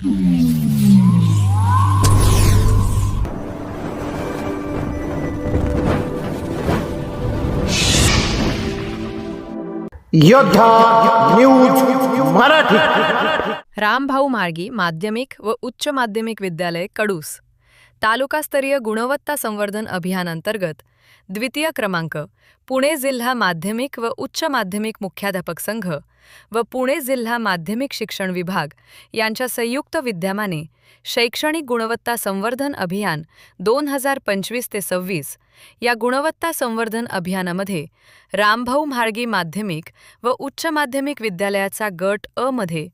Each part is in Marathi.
योद्धा न्यूज मराठी। रामभाऊ म्हाळगी माध्यमिक व उच्च माध्यमिक विद्यालय कडूस तालुकास्तरीय गुणवत्ता संवर्धन अभियान अंतर्गत द्वितीय क्रमांक पुणे जिल्हा माध्यमिक व उच्च माध्यमिक मुख्याध्यापक संघ व पुणे जिल्हा माध्यमिक शिक्षण विभाग यांच्या संयुक्त विद्यमाने शैक्षणिक गुणवत्ता संवर्धन अभियान 2025 ते 26 या गुणवत्ता संवर्धन अभियानामध्ये रामभाऊ म्हाळगी माध्यमिक व उच्च माध्यमिक विद्यालयाचा गट अ मध्ये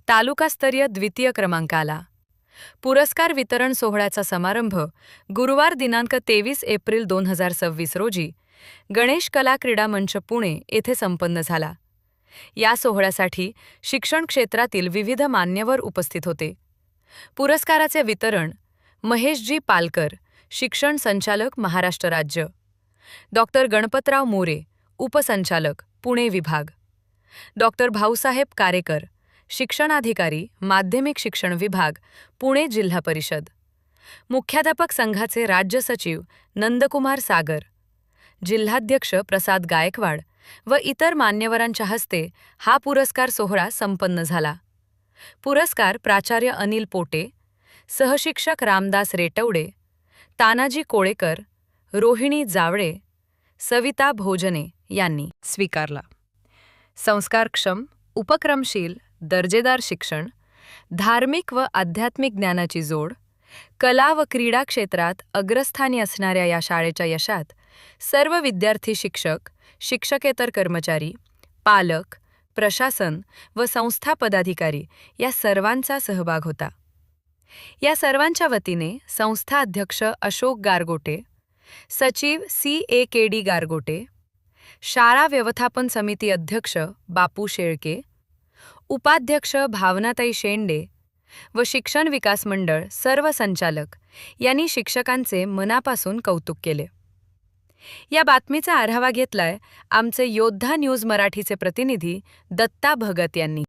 तालुकास्तरीय द्वितीय क्रमांक आला। पुरस्कार वितरण सोहळ्याचा समारंभ गुरुवार दिनांक 23 एप्रिल 2026 रोजी गणेश कला क्रीडा मंच पुणे येथे संपन्न झाला। या सोहळ्यासाठी शिक्षण क्षेत्रातील विविध मान्यवर उपस्थित होते। पुरस्काराचे वितरण महेशजी पालकर, शिक्षण संचालक महाराष्ट्र राज्य, डॉक्टर गणपतराव मोरे, उपसंचालक पुणे विभाग, डॉक्टर भाऊसाहेब कारेकर, शिक्षणाधिकारी माध्यमिक शिक्षण विभाग पुणे जिल्हा परिषद, मुख्याध्यापक संघाचे राज्य सचिव नंदकुमार सागर, जिल्हाध्यक्ष प्रसाद गायकवाड व इतर मान्यवरांच्या हस्ते हा पुरस्कार सोहळा संपन्न झाला। पुरस्कार प्राचार्य अनिल पोटे, सहशिक्षक रामदास रेटवडे, तानाजी कोळेकर, रोहिणी जावळे, सविता भोजने यांनी स्वीकारला। संस्कारक्षम, उपक्रमशील, दर्जेदार शिक्षण, धार्मिक व आध्यात्मिक ज्ञानाची जोड, कला व क्रीडा क्षेत्रात अग्रस्थानी असणाऱ्या या शाळेच्या यशात सर्व विद्यार्थी, शिक्षक, शिक्षकेतर कर्मचारी, पालक, प्रशासन व संस्था पदाधिकारी या सर्वांचा सहभाग होता। या सर्वांच्या वतीने संस्था अध्यक्ष अशोक गारगोटे, सचिव CAKD गारगोटे, शाळा व्यवस्थापन समिती अध्यक्ष बापू शेळके, उपाध्यक्ष भावनाताई शेंडे व शिक्षण विकास मंडळ सर्व संचालक यांनी शिक्षकांचे मनापासून कौतुक केले। या बातमीचा आढावा घेतलाय आमचे योद्धा न्यूज मराठीचे प्रतिनिधी दत्ता भगत यांनी।